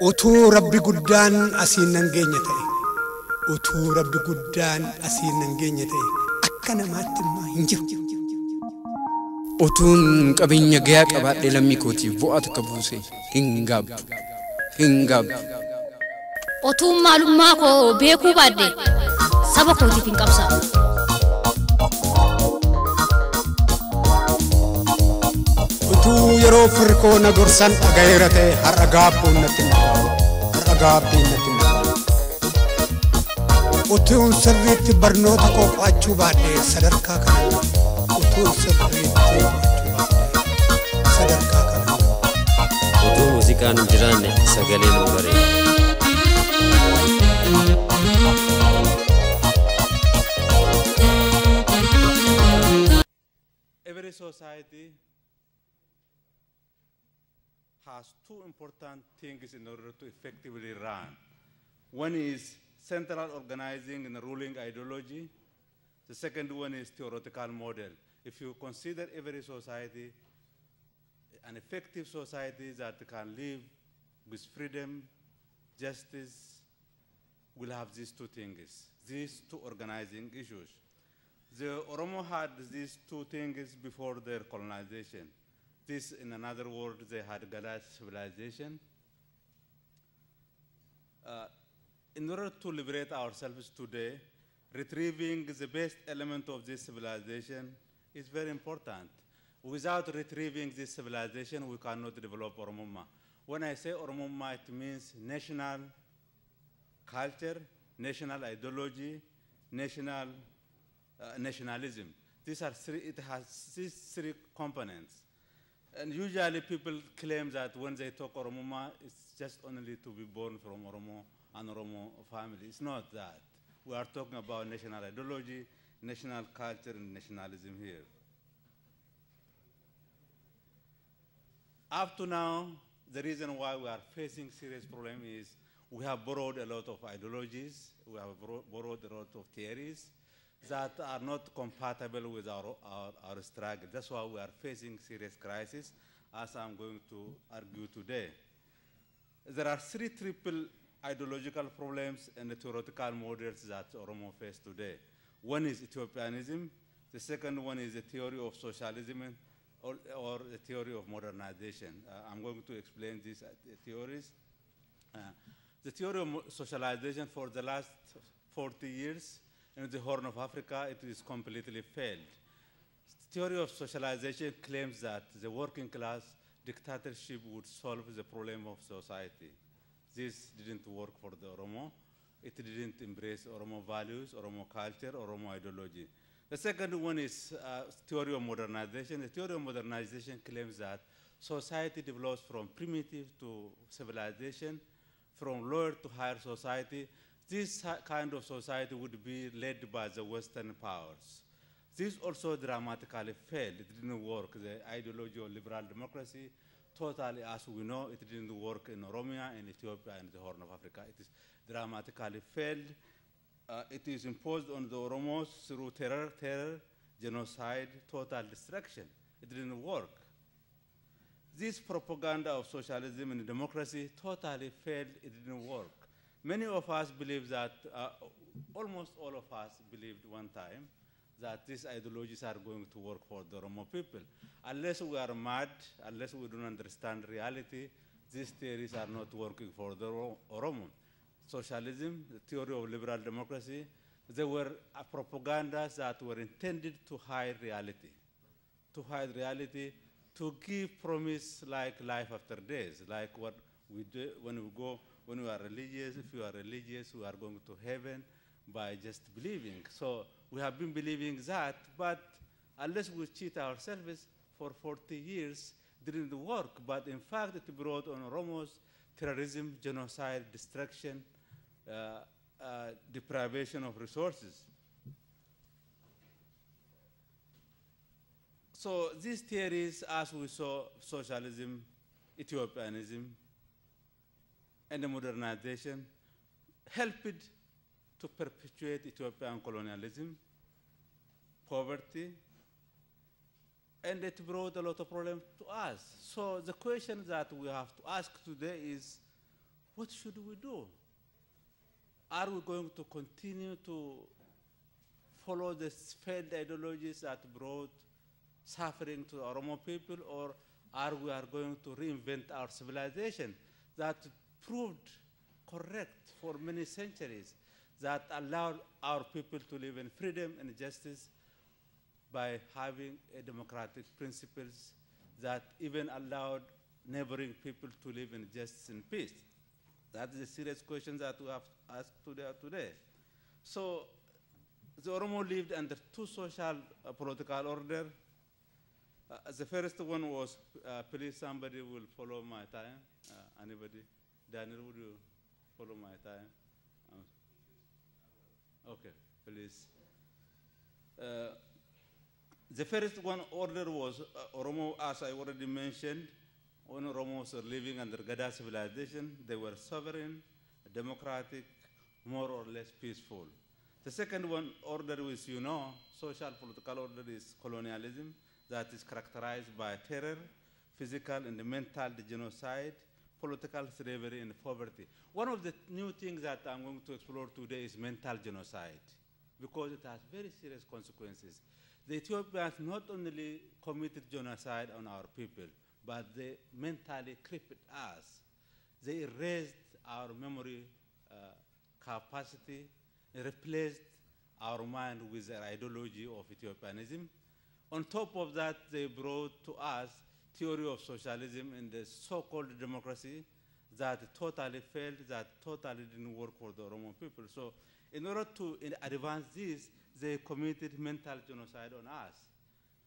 utuu rabbi guddaan asiin nan geenye ta'e utuu rabbi guddaan asiin nan geenye ta'e akka namaatti immoo hin jiru. Utuun qabeenya gayaa qabaadhee lammii kootiif bu'aa takka buuse hin gaabbu. Utuun maalummaa koo beekuu baadhee saba kootiif hin qabsaa'u. Utuu yeroo firkoo na gorsan dhagayeera ta'e har'a gaabbuun natti hin dhaga'amu. Utuun sirriitti barnoota koo qo'achuu baadhee sadarkaa kana utuun sirriitti qo'achuu baadhee sadarkaa kana utuu muuziqaan hin jiraanne sagaleen hin bareedu. Every society has two important things in order to effectively run. One is central organizing and ruling ideology. The second one is theoretical model. If you consider every society an effective society that can live with freedom, justice, will have these two things, these two organizing issues. The Oromo had these two things before their colonization. This, in another word, they had Gada civilization. In order to liberate ourselves today, retrieving the best element of this civilization is very important. Without retrieving this civilization, we cannot develop Oromoma. When I say Oromoma, it means national culture, national ideology, nationalism. These are three, it has these three components. And usually people claim that when they talk Oromoma, it's just only to be born from Oromo and Oromo family. It's not that. We are talking about national ideology, national culture, and nationalism here. Up to now, the reason why we are facing serious problem is we have borrowed a lot of ideologies, we have borrowed a lot of theories that are not compatible with our struggle. That's why we are facing serious crisis, as I'm going to argue today. There are three triple ideological problems and the theoretical models that Oromo face today. One is Ethiopianism. The second one is the theory of socialism or the theory of modernization. I'm going to explain these theories. The theory of socialization for the last 40 years in the Horn of Africa, it is completely failed. The theory of socialization claims that the working class dictatorship would solve the problem of society. This didn't work for the Oromo. It didn't embrace Oromo values, Oromo culture, Oromo ideology. The second one is theory of modernization. The theory of modernization claims that society develops from primitive to civilization, from lower to higher society. This kind of society would be led by the Western powers. This also dramatically failed. It didn't work. The ideology of liberal democracy, totally, as we know, it didn't work in Oromia, in Ethiopia, and the Horn of Africa. It is dramatically failed. It is imposed on the Oromos through terror, genocide, total destruction. It didn't work. This propaganda of socialism and democracy totally failed. It didn't work. Many of us believe that, almost all of us believed one time that these ideologies are going to work for the Oromo people. Unless we are mad, unless we don't understand reality, these theories are not working for the Oromo. Socialism, the theory of liberal democracy, they were propagandas that were intended to hide reality, to give promise like life after death, like what we do when we are religious. If you are religious, we are going to heaven by just believing. So we have been believing that, but unless we cheat ourselves for 40 years, it didn't work. But in fact, it brought on Oromos terrorism, genocide, destruction, deprivation of resources. So these theories, as we saw, socialism, Ethiopianism, and the modernization, helped to perpetuate Ethiopian colonialism, poverty, and it brought a lot of problems to us. So the question that we have to ask today is, what should we do? Are we going to continue to follow the failed ideologies that brought suffering to Oromo people, or are we going to reinvent our civilization that proved correct for many centuries, that allowed our people to live in freedom and justice by having democratic principles that even allowed neighboring people to live in justice and peace? That is a serious question that we have asked today. So the Oromo lived under two social political orders. The first one was, please somebody will follow my time. Anybody? Daniel, would you follow my time? Okay, please. The first one order was Oromo, as I already mentioned, when Oromos were living under Gada civilization, they were sovereign, democratic, more or less peaceful. The second one order is, you know, social political order is colonialism that is characterized by terror, physical and mental genocide, political slavery and poverty. One of the new things that I'm going to explore today is mental genocide, because it has very serious consequences. The Ethiopians not only committed genocide on our people, but they mentally crippled us. They erased our memory capacity, replaced our mind with their ideology of Ethiopianism. On top of that, they brought to us theory of socialism and the so-called democracy that totally failed, that totally didn't work for the Oromo people. So in order to advance this, they committed mental genocide on us.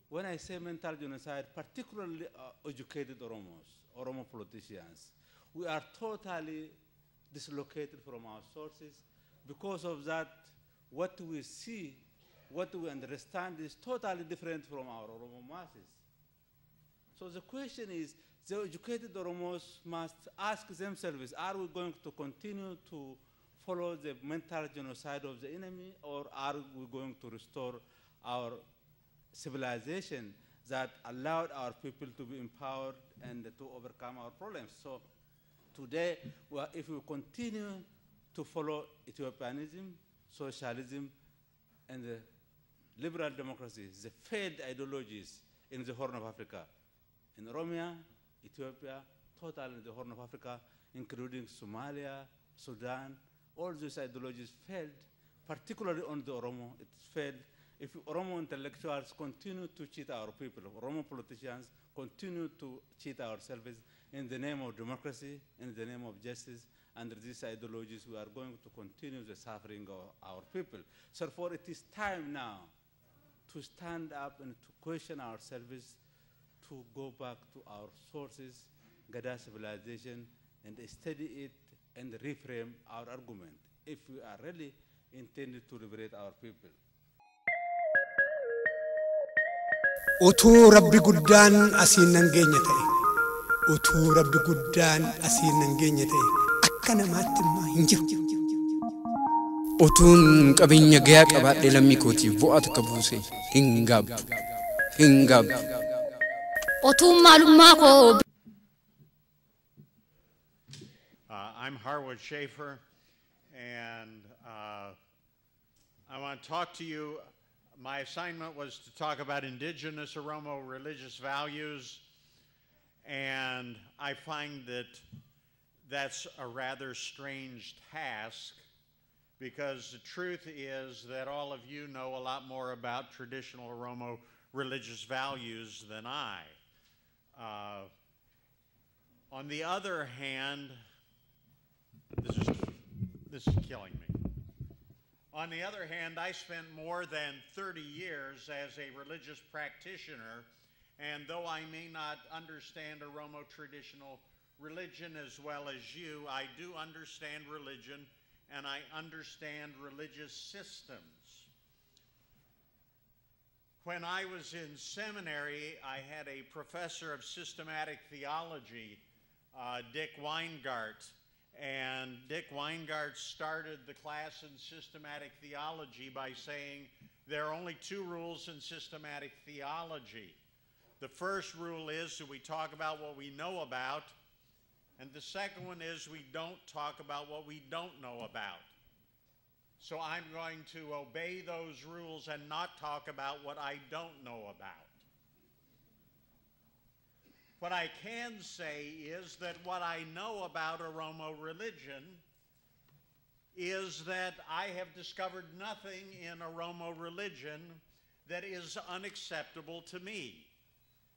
When I say mental genocide, particularly educated Oromos, Oromo politicians, we are totally dislocated from our sources. Because of that, what we see, what we understand is totally different from our Oromo masses. So the question is, the educated Oromos must ask themselves, are we going to continue to follow the mental genocide of the enemy, or are we going to restore our civilization that allowed our people to be empowered and to overcome our problems? So today, if we continue to follow Ethiopianism, socialism, and the liberal democracies, the failed ideologies in the Horn of Africa, in Oromia, Ethiopia, total in the Horn of Africa, including Somalia, Sudan, all these ideologies failed, particularly on the Oromo. It failed. If Oromo intellectuals continue to cheat our people, Oromo politicians continue to cheat ourselves in the name of democracy, in the name of justice, under these ideologies, we are going to continue the suffering of our people. So therefore, it is time now to stand up and to question ourselves, to go back to our sources, Gada civilization, and study it and reframe our argument if we are really intended to liberate our people. Utuu Rabbi guddaan asiin nan geenye ta'e, utuu Rabbi guddaan asiin nan geenye ta'e, akka namaatti immoo hin jiru. Utuun qabeenya gayaa qabaadhe lammii kootiif bu'aa takka buuse hin gaabbu, hin gaabbu. Otuun maalummaa koo. I'm Harwood Schaefer, and I want to talk to you. My assignment was to talk about indigenous Oromo religious values, and I find that that's a rather strange task, because the truth is that all of you know a lot more about traditional Oromo religious values than I. On the other hand, this is killing me. On the other hand, I spent more than 30 years as a religious practitioner, and though I may not understand Oromo traditional religion as well as you, I do understand religion, and I understand religious systems. When I was in seminary, I had a professor of systematic theology, Dick Weingart, and Dick Weingart started the class in systematic theology by saying there are only two rules in systematic theology. The first rule is that we talk about what we know about, And the second one is we don't talk about what we don't know about. So I'm going to obey those rules and not talk about what I don't know about. What I can say is that what I know about Oromo religion is that I have discovered nothing in Oromo religion that is unacceptable to me.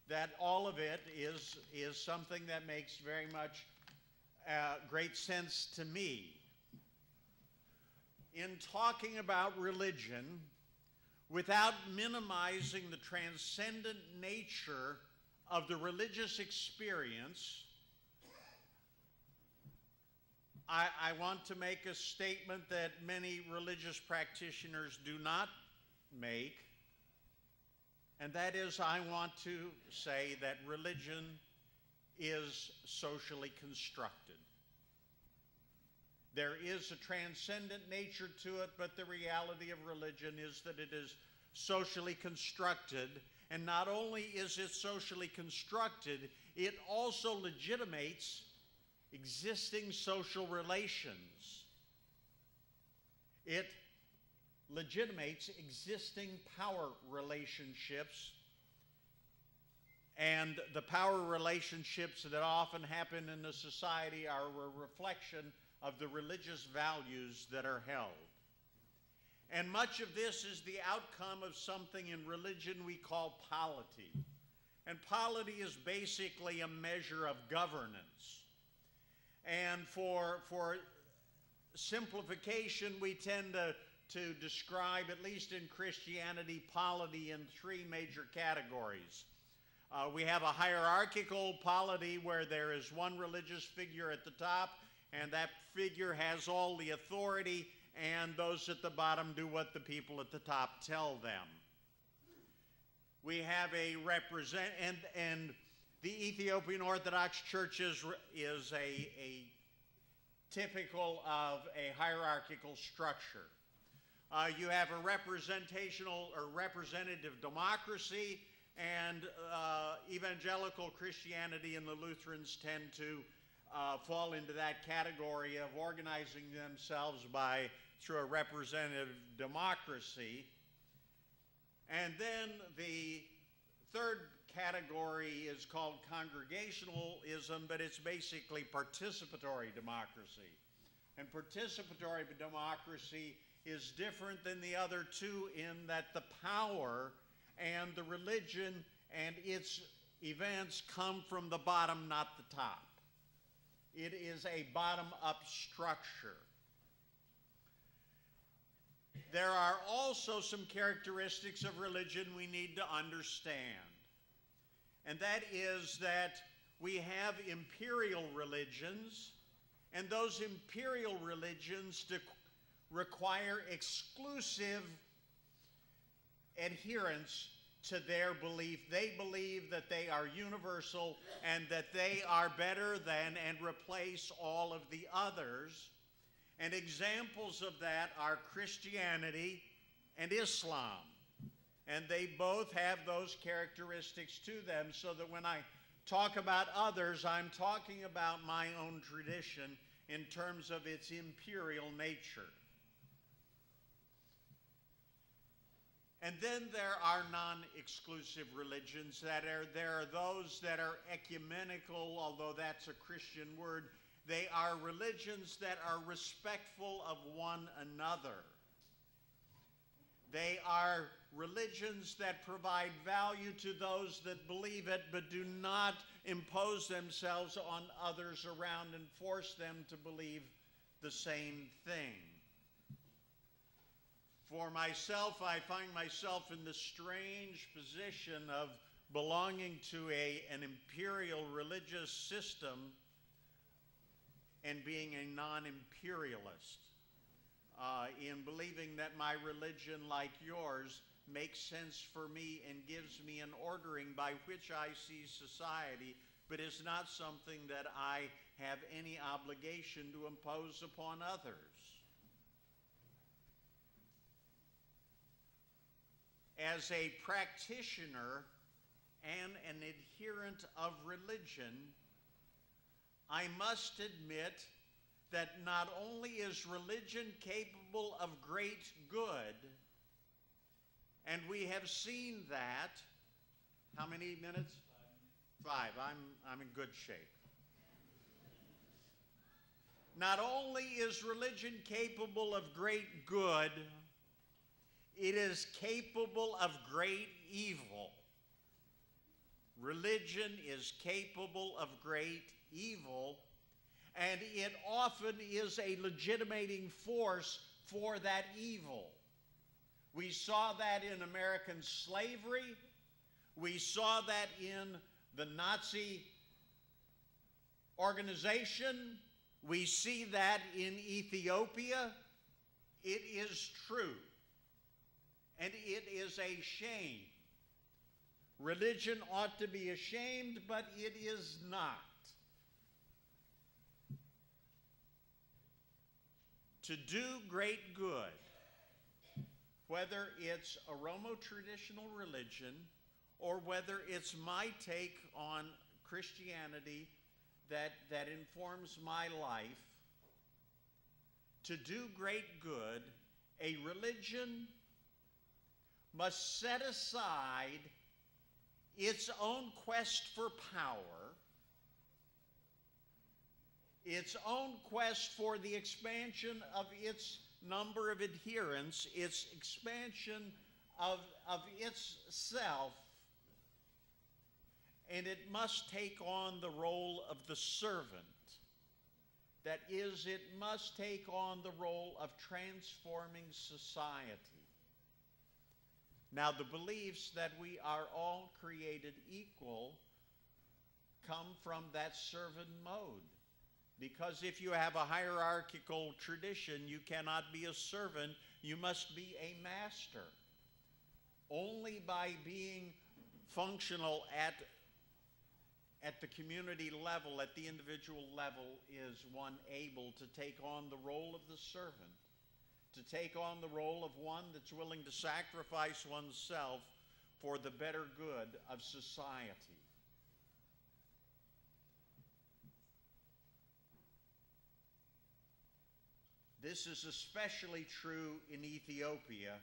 That all of it is something that makes very much great sense to me. In talking about religion, without minimizing the transcendent nature of the religious experience, I want to make a statement that many religious practitioners do not make, and that is I want to say that religion is socially constructed. There is a transcendent nature to it, but the reality of religion is that it is socially constructed. And not only is it socially constructed, it also legitimates existing social relations. It legitimates existing power relationships, and the power relationships that often happen in a society are a reflection of the religious values that are held. And much of this is the outcome of something in religion we call polity. And polity is basically a measure of governance. And for simplification, we tend to describe, at least in Christianity, polity in three major categories. We have a hierarchical polity where there is one religious figure at the top, and that figure has all the authority, and those at the bottom do what the people at the top tell them. We have and the Ethiopian Orthodox Church is a typical of a hierarchical structure. You have a representational or representative democracy, and evangelical Christianity and the Lutherans tend to fall into that category of organizing themselves through a representative democracy. And then the third category is called congregationalism, but it's basically participatory democracy. And participatory democracy is different than the other two in that the power and the religion and its events come from the bottom, not the top. It is a bottom-up structure. There are also some characteristics of religion we need to understand. And that is that we have imperial religions, and those imperial religions require exclusive adherence to their belief. They believe that they are universal and that they are better than and replace all of the others. And examples of that are Christianity and Islam. And they both have those characteristics to them, so that when I talk about others, I'm talking about my own tradition in terms of its imperial nature. And then there are non-exclusive religions there are those that are ecumenical, although that's a Christian word. They are religions that are respectful of one another. They are religions that provide value to those that believe it, but do not impose themselves on others around and force them to believe the same thing. For myself, I find myself in the strange position of belonging to an imperial religious system and being a non-imperialist, in believing that my religion, like yours, makes sense for me and gives me an ordering by which I see society, but is not something that I have any obligation to impose upon others. As a practitioner and an adherent of religion, I must admit that not only is religion capable of great good, and we have seen that, how many minutes? 5. I'm in good shape. Not only is religion capable of great good, it is capable of great evil. Religion is capable of great evil, and it often is a legitimating force for that evil. We saw that in American slavery. We saw that in the Nazi organization. We see that in Ethiopia. It is true, and it is a shame. Religion ought to be ashamed, but it is not. To do great good, whether it's Oromo traditional religion or whether it's my take on Christianity that informs my life, to do great good, a religion must set aside its own quest for power, its own quest for the expansion of its number of adherents, its expansion of its self, and it must take on the role of the servant. That is, it must take on the role of transforming society. Now, the beliefs that we are all created equal come from that servant mode. Because if you have a hierarchical tradition, you cannot be a servant, you must be a master. Only by being functional at the community level, at the individual level, is one able to take on the role of the servant, to take on the role of one that's willing to sacrifice oneself for the better good of society. This is especially true in Ethiopia,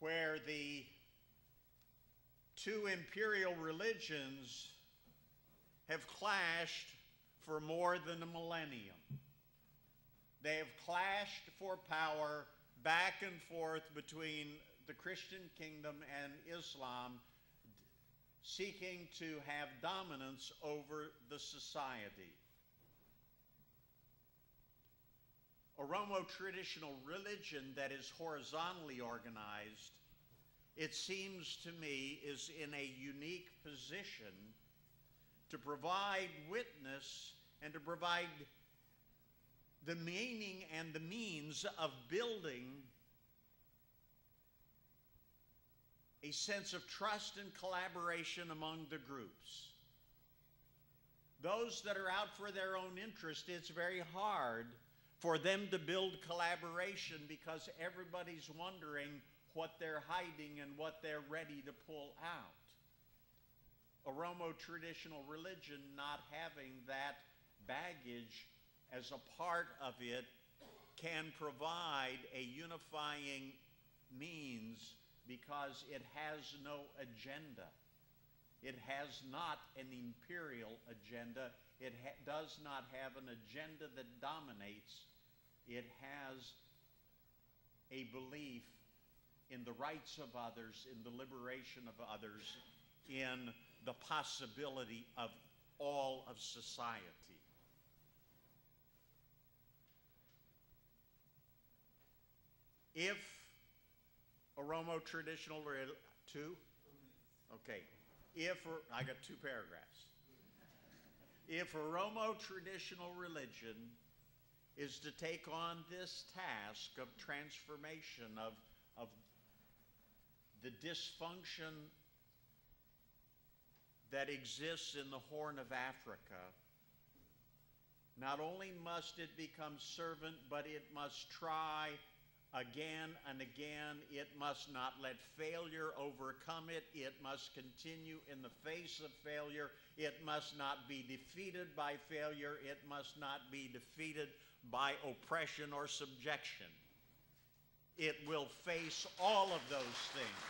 where the two imperial religions have clashed for more than a millennium. They have clashed for power back and forth between the Christian kingdom and Islam, seeking to have dominance over the society. Oromo traditional religion that is horizontally organized, it seems to me, is in a unique position to provide witness and to provide the meaning and the means of building a sense of trust and collaboration among the groups. Those that are out for their own interest, it's very hard for them to build collaboration because everybody's wondering what they're hiding and what they're ready to pull out. Oromo traditional religion not having that baggage as a part of it can provide a unifying means because it has no agenda. It has not an imperial agenda. It does not have an agenda that dominates. It has a belief in the rights of others, in the liberation of others, in the possibility of all of society. If Oromo traditional, two? Okay. I got 2 paragraphs. If Oromo traditional religion is to take on this task of transformation, of the dysfunction that exists in the Horn of Africa, not only must it become servant, but it must try again and again. It must not let failure overcome it. It must continue in the face of failure. It must not be defeated by failure. It must not be defeated by oppression or subjection. It will face all of those things.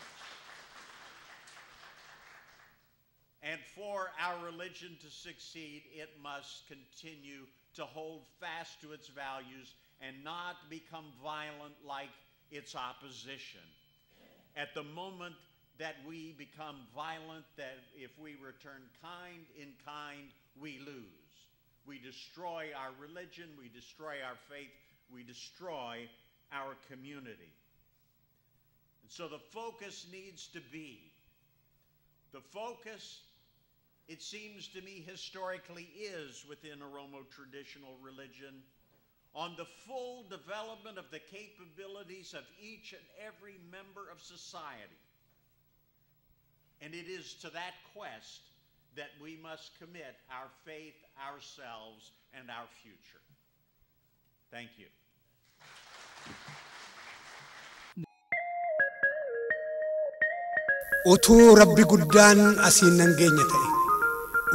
And for our religion to succeed, it must continue to hold fast to its values and not become violent like its opposition. At the moment that we become violent, that if we return kind in kind, we lose. We destroy our religion, we destroy our faith, we destroy our community. And so the focus needs to be, it seems to me historically is within Oromo traditional religion, on the full development of the capabilities of each and every member of society. And it is to that quest that we must commit our faith, ourselves, and our future. Thank you. Utuu Rabbi guddaan asiin nan geenye ta'e.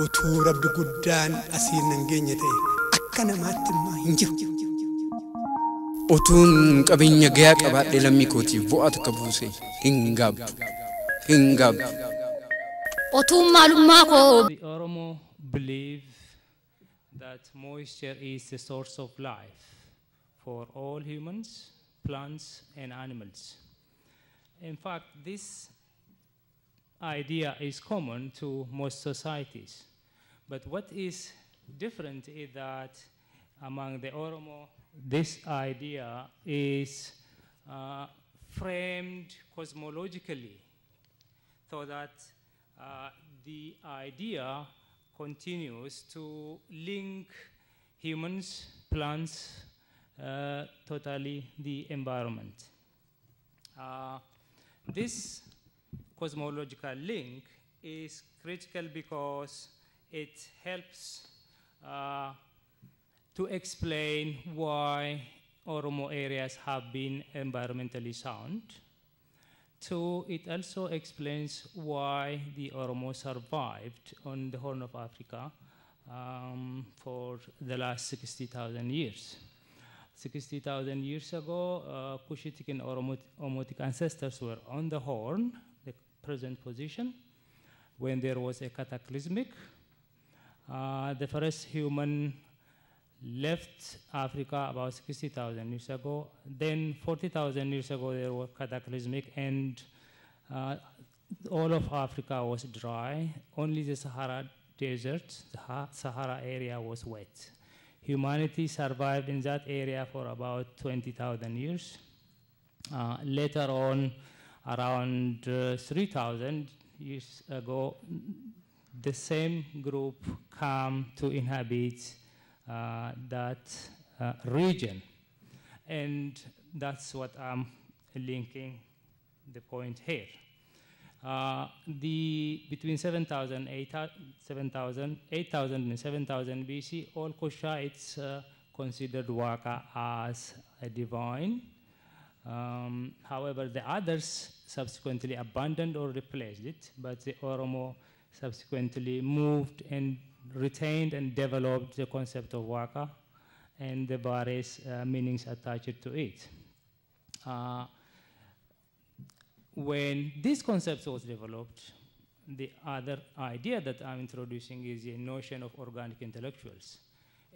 Utuu Rabbi guddaan asiin nan geenye ta'e. Akka namaatti immoo hin jiru. Utuun qabeenya gayaa qabaadhe lammii kootiif bu'aa takka buuse hin gaabbu. Otuun maalummaa koo. The Oromo believe that moisture is the source of life for all humans, plants, and animals. In fact, this idea is common to most societies. But what is different is that among the Oromo, this idea is framed cosmologically, so that the idea continues to link humans, plants, totally the environment. This cosmological link is critical because it helps to explain why Oromo areas have been environmentally sound. Two, it also explains why the Oromo survived on the Horn of Africa for the last 60,000 years. 60,000 years ago, Cushitic and Omotic ancestors were on the Horn, the present position, when there was a cataclysmic. The first human left Africa about 60,000 years ago. Then 40,000 years ago, there was cataclysmic, and all of Africa was dry. Only the Sahara Desert, the Sahara area was wet. Humanity survived in that area for about 20,000 years. Later on, around 3,000 years ago, the same group came to inhabit that region. And that's what I'm linking the point here. Between 8,000 and 7,000 BC, all Kushites considered Waka as a divine. However, the others subsequently abandoned or replaced it, but the Oromo subsequently moved and retained and developed the concept of Waka and the various meanings attached to it. When this concept was developed, the other idea that I'm introducing is the notion of organic intellectuals.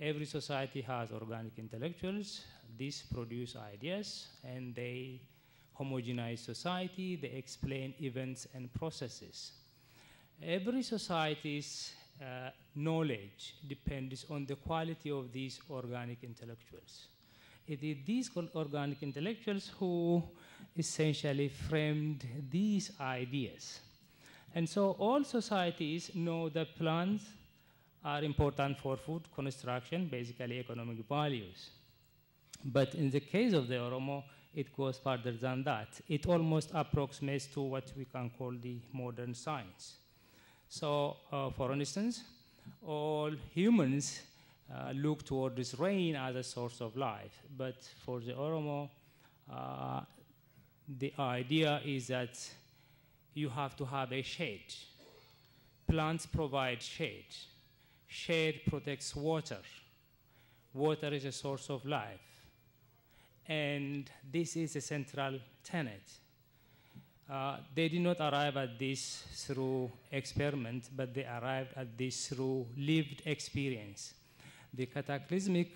Every society has organic intellectuals. These produce ideas, and they homogenize society. They explain events and processes. Every society's knowledge depends on the quality of these organic intellectuals. It is these organic intellectuals who essentially framed these ideas. And so all societies know that plants are important for food construction, basically economic values. But in the case of the Oromo, it goes further than that. It almost approximates to what we can call the modern science. So, for instance, all humans look toward this rain as a source of life. But for the Oromo, The idea is that you have to have a shade. Plants provide shade. Shade protects water. Water is a source of life. And this is a central tenet. They did not arrive at this through experiment, but they arrived at this through lived experience. The cataclysmic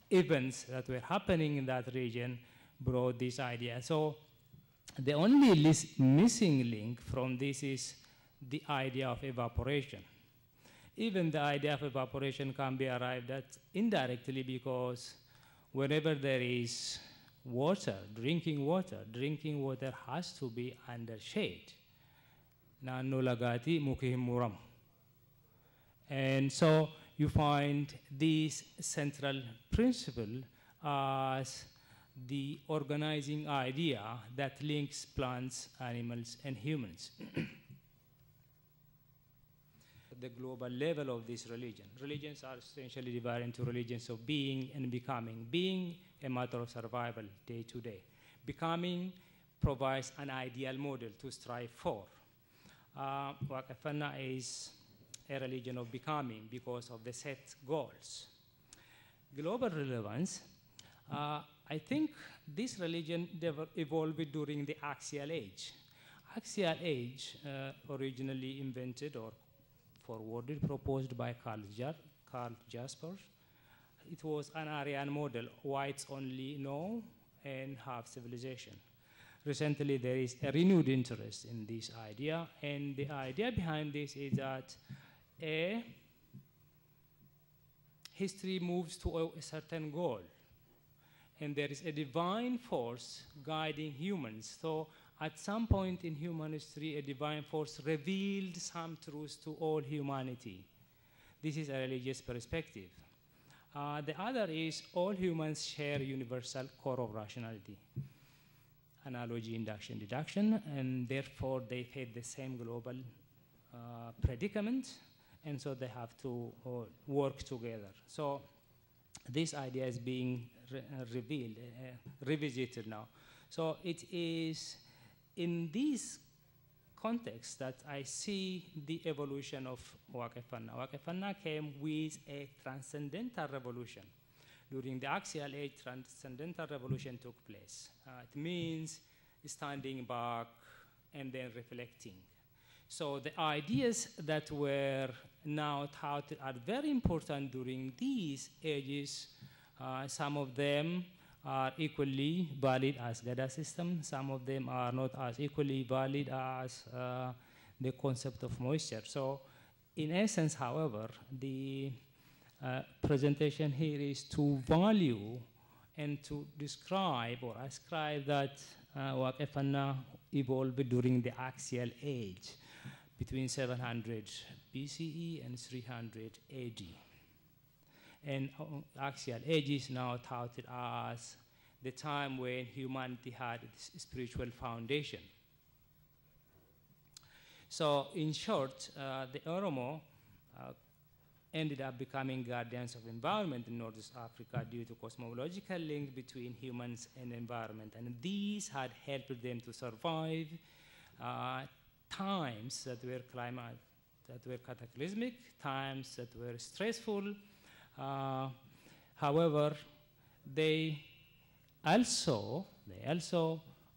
events that were happening in that region brought this idea. So the only missing link from this is the idea of evaporation. Even the idea of evaporation can be arrived at indirectly, because whenever there is water, drinking water has to be under shade. Naanno lagaati muki hin muramu. And so you find this central principle as the organizing idea that links plants, animals, and humans. The global level of this religion. Religions are essentially divided into religions of being and becoming. Being, a matter of survival day to day. Becoming provides an ideal model to strive for. Waaqeffannaa is a religion of becoming because of the set goals. Global relevance, I think this religion evolved during the axial age. Axial age, originally invented or forwarded, proposed by Karl Jaspers. It was an Aryan model, whites only know and have civilization. Recently, there is a renewed interest in this idea, and the idea behind this is that history moves to a certain goal, and there is a divine force guiding humans. So at some point in human history, a divine force revealed some truths to all humanity. This is a religious perspective. The other is all humans share universal core of rationality. Analogy, induction, deduction, and therefore they face the same global predicament, and so they have to work together. So this idea is being revealed, revisited now. So it is in this context that I see the evolution of Waaqeffannaa. Waaqeffannaa came with a transcendental revolution. During the axial age, transcendental revolution took place. It means standing back and then reflecting. So the ideas that were now touted are very important during these ages. Some of them are equally valid as Gada system. Some of them are not as equally valid as the concept of moisture. So in essence, however, the presentation here is to value and to describe or ascribe that Waaqeffannaa evolved during the axial age between 700 BCE and 300 AD. And axial age is now touted as the time when humanity had its spiritual foundation. So in short, the Oromo ended up becoming guardians of environment in Northeast Africa due to cosmological link between humans and environment. And these had helped them to survive times that were cataclysmic, times that were stressful. However, they also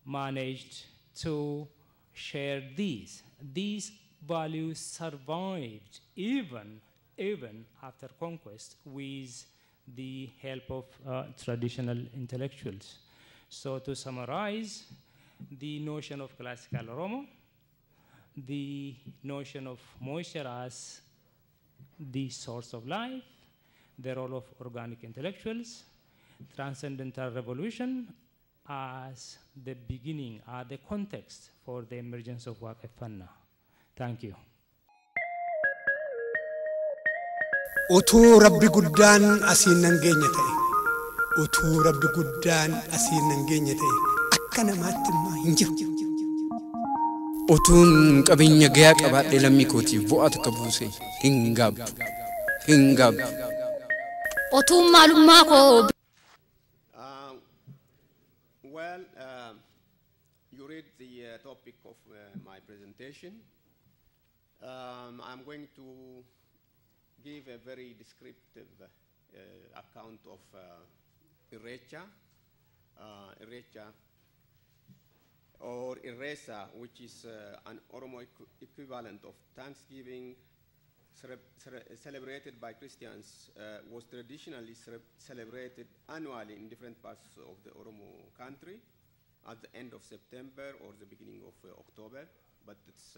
managed to share these. These values survived even after conquest with the help of traditional intellectuals. So to summarize, the notion of classical Oromo, the notion of moisture as the source of life, the role of organic intellectuals, transcendental revolution as the beginning, the context for the emergence of Waaqeffannaa. Thank you. Utuu Rabbi guddaan asiin nan geenye ta'e, utuu Rabbi guddaan asiin nan geenye ta'e, akka namaatti immoo hin jiru. Utuun qabeenya gayaa qabaadhe lammii kootiif bu'aa takka buuse hin gaabbu. Otuun maalummaa koo. Well, to read the topic of my presentation. I'm going to give a very descriptive account of Irrecha, or Irresa, which is an Oromo equivalent of Thanksgiving, celebrated by Christians, was traditionally celebrated annually in different parts of the Oromo country at the end of September or the beginning of October, but it's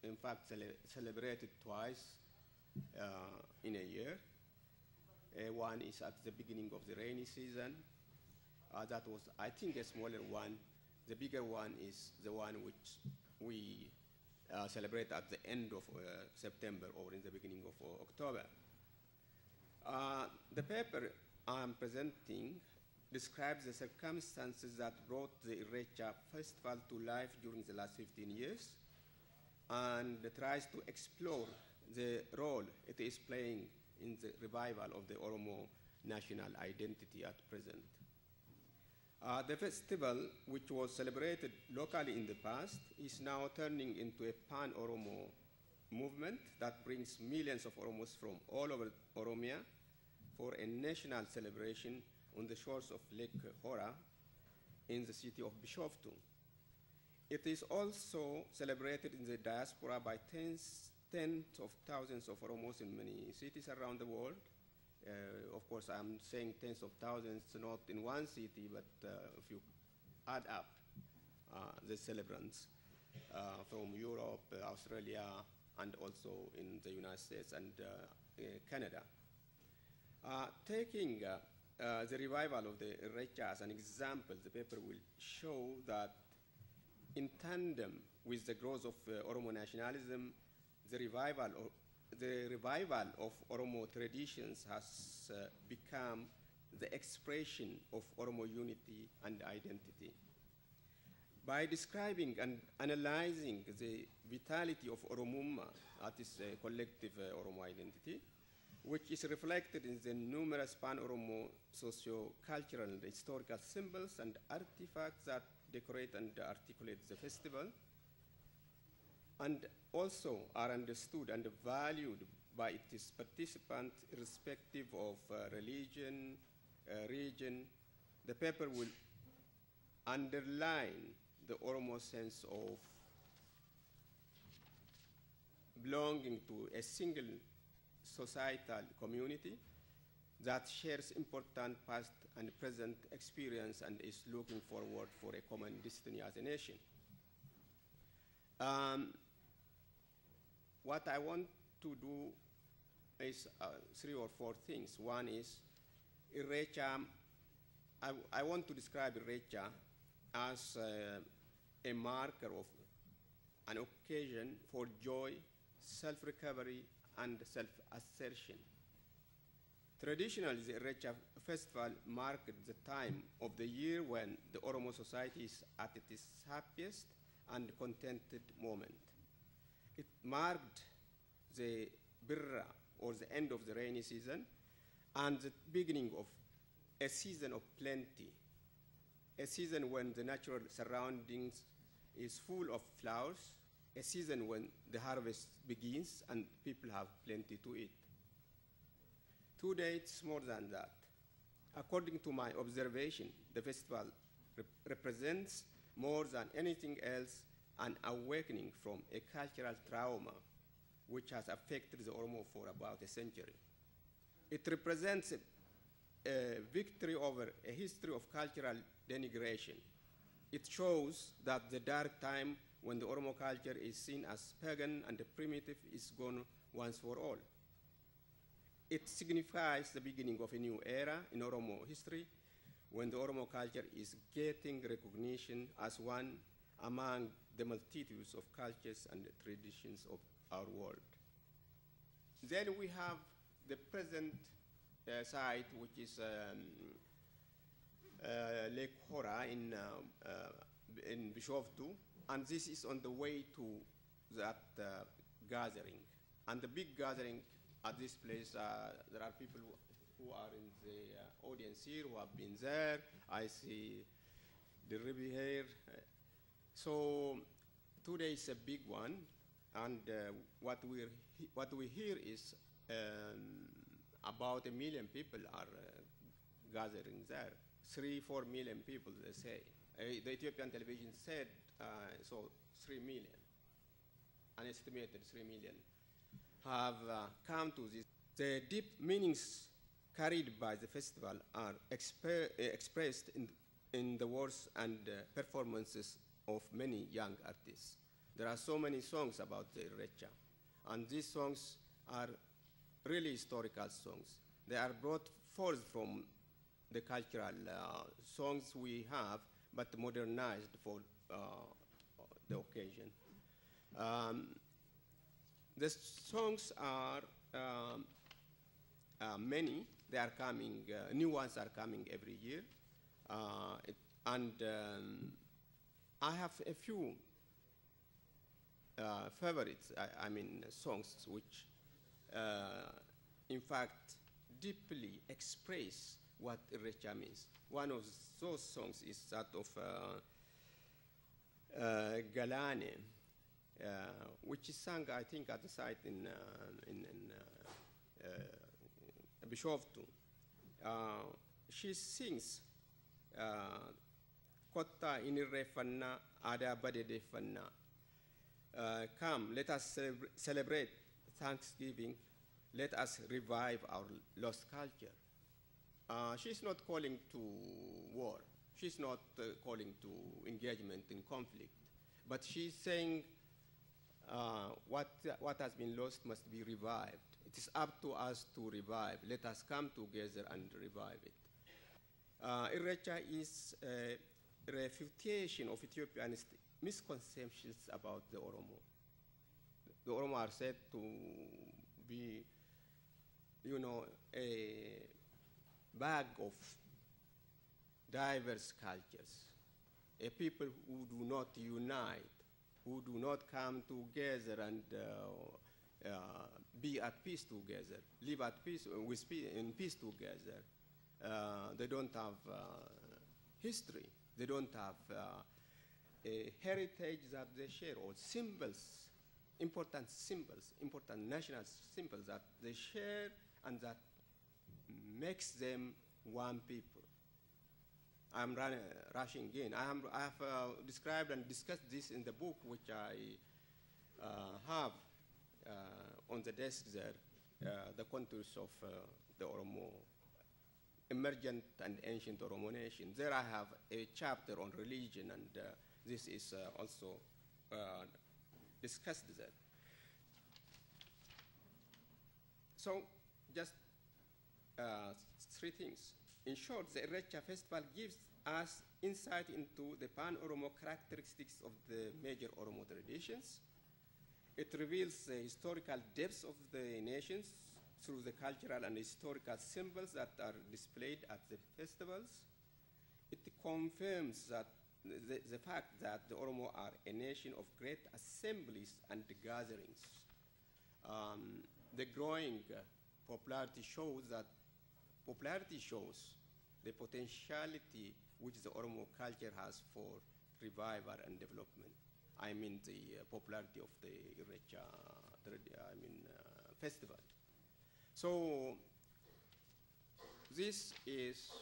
in fact celebrated twice in a year. One is at the beginning of the rainy season. That was, I think, a smaller one. The bigger one is the one which we celebrate at the end of September or in the beginning of October. The paper I'm presenting describes the circumstances that brought the Irrecha festival to life during the last 15 years and tries to explore the role it is playing in the revival of the Oromo national identity at present. The festival, which was celebrated locally in the past, is now turning into a pan-Oromo movement that brings millions of Oromos from all over Oromia for a national celebration on the shores of Lake Hora in the city of Bishoftu. It is also celebrated in the diaspora by tens of thousands of Oromos in many cities around the world. Of course, I'm saying tens of thousands, not in one city, but if you add up the celebrants from Europe, Australia, and also in the United States and Canada. Taking the revival of the Irrecha as an example, the paper will show that in tandem with the growth of Oromo nationalism, the revival of Oromo traditions has become the expression of Oromo unity and identity. By describing and analyzing the vitality of Oromumma, that is a collective Oromo identity, which is reflected in the numerous pan-Oromo socio-cultural and historical symbols and artifacts that decorate and articulate the festival, and also are understood and valued by its participants irrespective of religion, region. The paper will underline the Oromo sense of belonging to a single societal community that shares important past and present experience and is looking forward for a common destiny as a nation. What I want to do is 3 or 4 things. One is Irrecha. I want to describe Irrecha as a marker of an occasion for joy, self-recovery, and self-assertion. Traditionally, the Irrecha festival marked the time of the year when the Oromo society is at its happiest and contented moment. It marked the birra, or the end of the rainy season, and the beginning of a season of plenty, a season when the natural surroundings is full of flowers, a season when the harvest begins and people have plenty to eat. Today, it's more than that. According to my observation, the festival represents more than anything else an awakening from a cultural trauma which has affected the Oromo for about a century. It represents a victory over a history of cultural denigration. It shows that the dark time when the Oromo culture is seen as pagan and primitive is gone once for all. It signifies the beginning of a new era in Oromo history when the Oromo culture is getting recognition as one among the multitudes of cultures and traditions of our world. Then we have the present site, which is Lake Hora in Bishoftu, and this is on the way to that gathering. And the big gathering at this place, there are people who are in the audience here who have been there. I see the Ribi here. So today is a big one, and what we hear is about 1 million people are gathering there. 3-4 million people, they say. The Ethiopian television said so 3 million, an estimated 3 million, have come to this. The deep meanings carried by the festival are expressed in the words and performances of many young artists. There are so many songs about the Irrecha, and these songs are really historical songs. They are brought forth from the cultural songs we have, but modernized for the occasion. The songs are many. They are coming, new ones are coming every year. I have a few favorites, I mean songs which in fact deeply express what Irrecha means. One of those songs is that of Galane, which is sung, I think, at the site in Bishoftu. She sings Kotta inirrefanna ada badedefanna. Come, let us celebrate Thanksgiving. Let us revive our lost culture. She's not calling to war. She's not calling to engagement in conflict. But she's saying what has been lost must be revived. It is up to us to revive. Let us come together and revive it. Irrecha is a refutation of Ethiopian misconceptions about the Oromo. The Oromo are said to be, you know, a bag of diverse cultures, a people who do not unite, who do not come together and be at peace together, live at peace, in peace together. They don't have history. They don't have a heritage that they share, or symbols, important national symbols that they share and that makes them one people. I'm rushing in. I have described and discussed this in the book which I have on the desk there, the contours of the Oromo, emergent and ancient Oromo nation. There I have a chapter on religion, and this is also discussed there. So just 3 things. In short, the Irrecha festival gives us insight into the pan-Oromo characteristics of the major Oromo traditions. It reveals the historical depths of the nations through the cultural and historical symbols that are displayed at the festivals. It confirms that the fact that the Oromo are a nation of great assemblies and gatherings. The growing popularity shows the potentiality which the Oromo culture has for revival and development. I mean the popularity of the Irrecha festival. So this is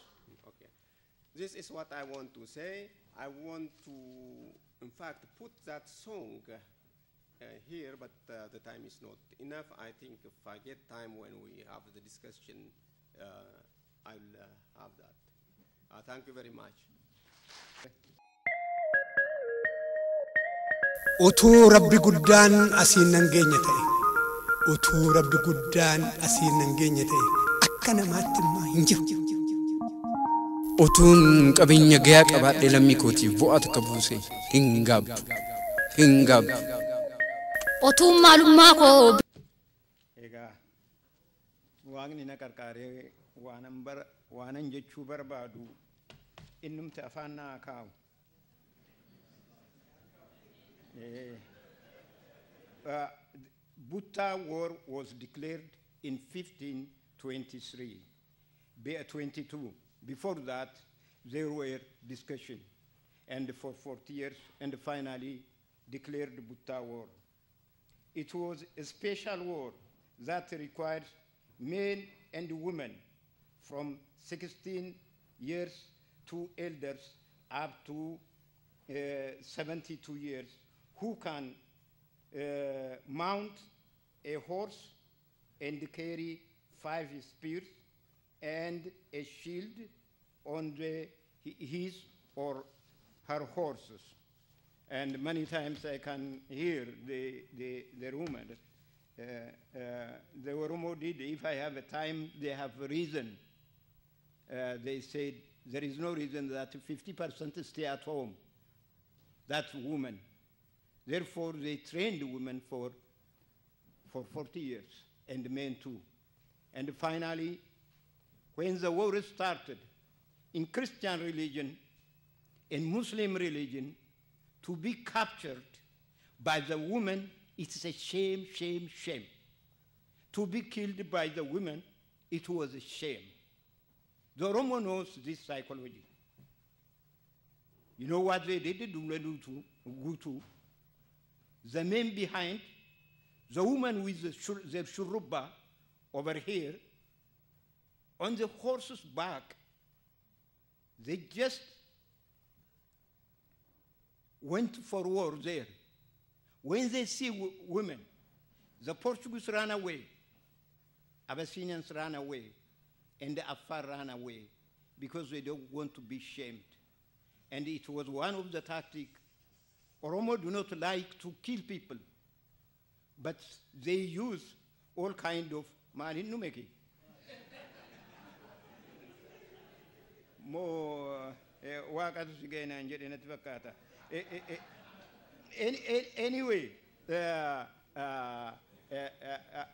what I want to say. I want to, in fact, put that song here, but the time is not enough. I think if I get time when we have the discussion, I'll have that. Thank you very much. Utuu Rabbi guddaan asiin nan geenye ta'e. Utuu Rabbi guddaan asiin nan geenye ta'e. Akka namaatti immoo hin jiru. Utuun qabeenya gayaa qabaadhe lammii kootiif bu'aa takka buuse hin gaabbu. Utuun maalummaa koo. Egaa waaqni na qarqaaree waanan jechuu barbaadu innumti afaan naa kaa'u. Butta War was declared in 1523, 22. Before that, there were discussions. and for 40 years, and finally declared Butta War. It was a special war that required men and women from 16 years to elders up to 72 years who can mount a horse and carry 5 spears and a shield on his or her horses. And many times I can hear the woman. The Oromo did, if I have a time, they have a reason. They said there is no reason that 50% stay at home. That's women. Therefore, they trained women for 40 years, and men too. And finally, when the war started, in Christian religion, in Muslim religion, to be captured by the woman, it's a shame, shame, shame. To be killed by the women, it was a shame. The Oromo knows this psychology. You know what they did? The men behind, the woman with the shurubba over here, on the horse's back, they just went for war there. When they see women, the Portuguese ran away, Abyssinians ran away, and the Afar ran away because they don't want to be shamed. And it was one of the tactics. Oromo do not like to kill people, but they use all kind of malinumeki. Mo wakatu sigena njede nativakata. Anyway,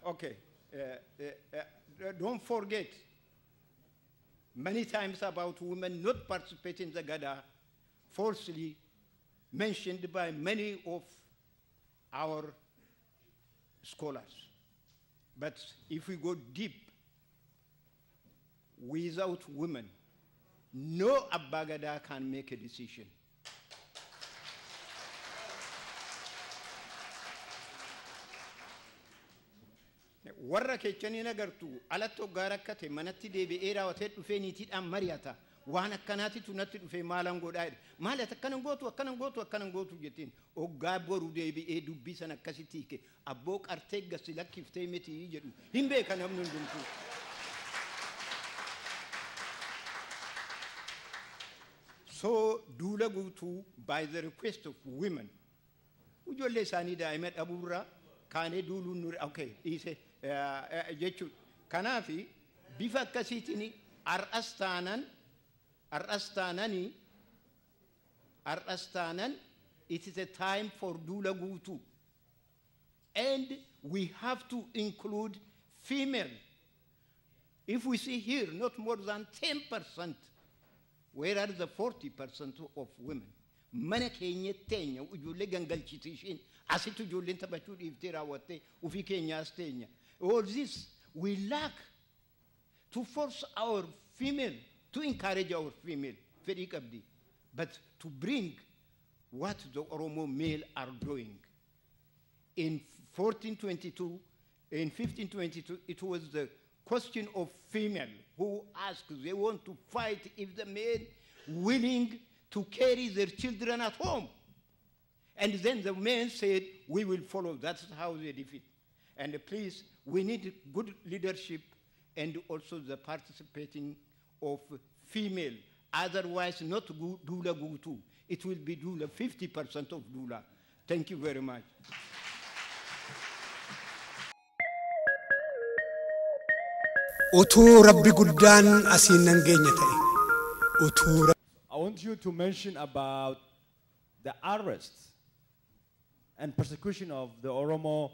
okay. Don't forget, many times about women not participating in the Gada, falsely mentioned by many of our scholars. But if we go deep, without women, no Abagada can make a decision. Warra kechani nagartu alatto garakate manatti debe era watet ufeniti am mariata wana kanati tunatti ufe malango daid malata kanan gotu jetin o gaboru debe e dubbi sana kasitike abok artega silakifte meti jedu himbe kanam nundumtu. So dula go to by the request of women. Ujole sani da emet abura kane dulu nur okay ise jechu kanafi bifa kasitini arastanan it is a time for dula gutu, and we have to include female. If we see here not more than 10%, where are the 40% of women? Mana Kenya tenya ujule gangalchitishin asitu julenta batu iftira wate ufi Kenya stenya. All this we lack to force our female, to encourage our female, very kabdi, but to bring what the Oromo male are doing. In 1422, in 1522, it was the question of female who asked, they want to fight if the men willing to carry their children at home. And then the men said, we will follow. That's how they defeat. And please, we need good leadership and also the participating of female. Otherwise, not Dula Gutu. It will be Dula, 50% of Dula. Thank you very much. Utuu Rabbi guddaan asiin nan geenye ta'e. Utuu I want you to mention about the arrest and persecution of the Oromo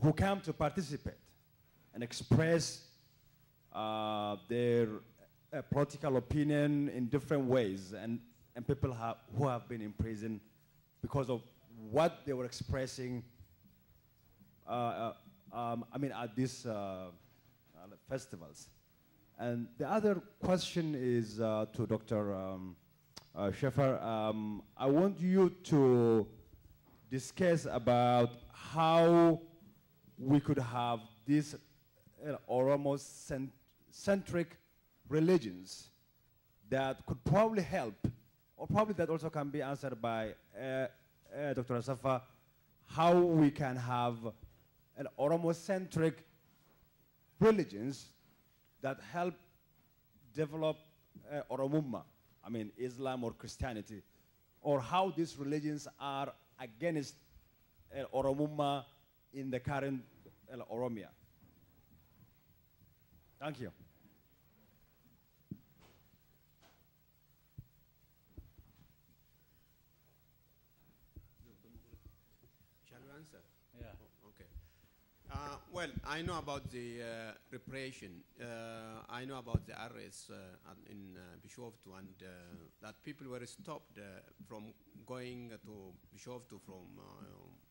who came to participate and express their political opinion in different ways, and people who have been in prison because of what they were expressing at these festivals. And the other question is to Dr. Schaefer, I want you to discuss about how we could have these Oromo-centric religions that could probably help, or probably that also can be answered by Dr. Asafa, how we can have an Oromo-centric religions that help develop Oromumma, I mean Islam or Christianity, or how these religions are against Oromumma in the current Oromia. Thank you. Shall we answer? Yeah. Okay. Well, I know about the repression. I know about the arrests in Bishoftu, and that people were stopped from going to Bishoftu from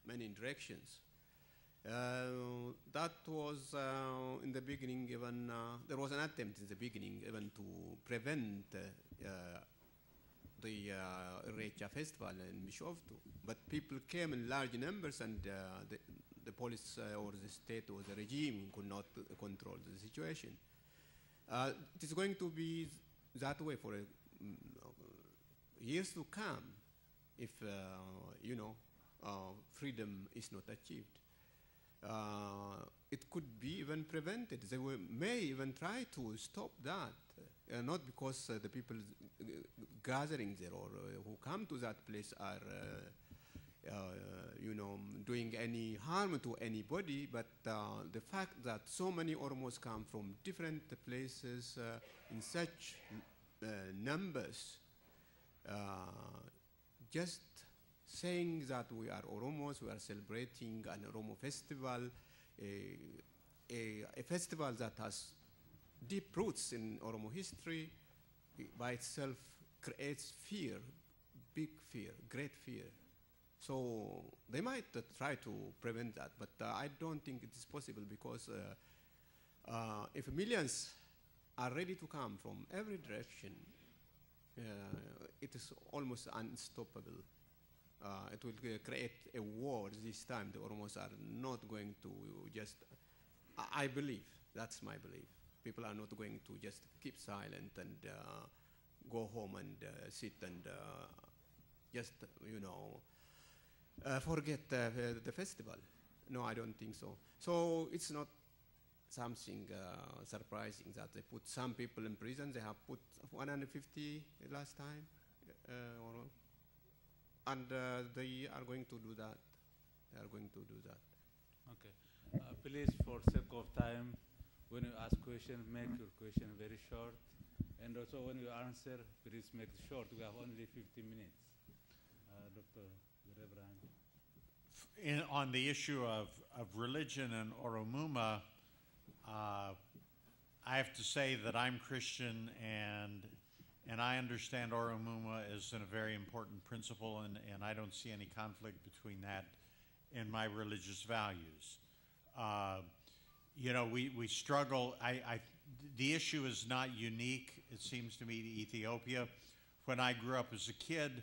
many directions. That was in the beginning, even there was an attempt in the beginning even to prevent the Recha festival in Bishoftu, but people came in large numbers, and the police or the state or the regime could not control the situation. It is going to be that way for years to come if you know, freedom is not achieved. It could be even prevented. They may even try to stop that, not because the people gathering there or who come to that place are, you know, doing any harm to anybody, but the fact that so many Oromos come from different places in such numbers, just saying that we are Oromos, we are celebrating an Oromo festival, a festival that has deep roots in Oromo history, by itself creates fear, big fear, great fear. So they might try to prevent that, but I don't think it is possible, because if millions are ready to come from every direction, it is almost unstoppable. It will create a war this time. The Oromos are not going to just, I believe, that's my belief. People are not going to just keep silent and go home and sit and just, you know, forget the festival. No, I don't think so. So it's not something surprising that they put some people in prison. They have put 150 last time, and they are going to do that. They are going to do that. Okay. Please, for sake of time, when you ask question, make your question very short. And also when you answer, please make it short. We have only 15 minutes. Dr. Reverend. On the issue of religion and Oromumma, I have to say that I'm Christian, and I understand Oromumma as a very important principle, and I don't see any conflict between that and my religious values. You know, we struggle. The issue is not unique, it seems to me, to Ethiopia. When I grew up as a kid,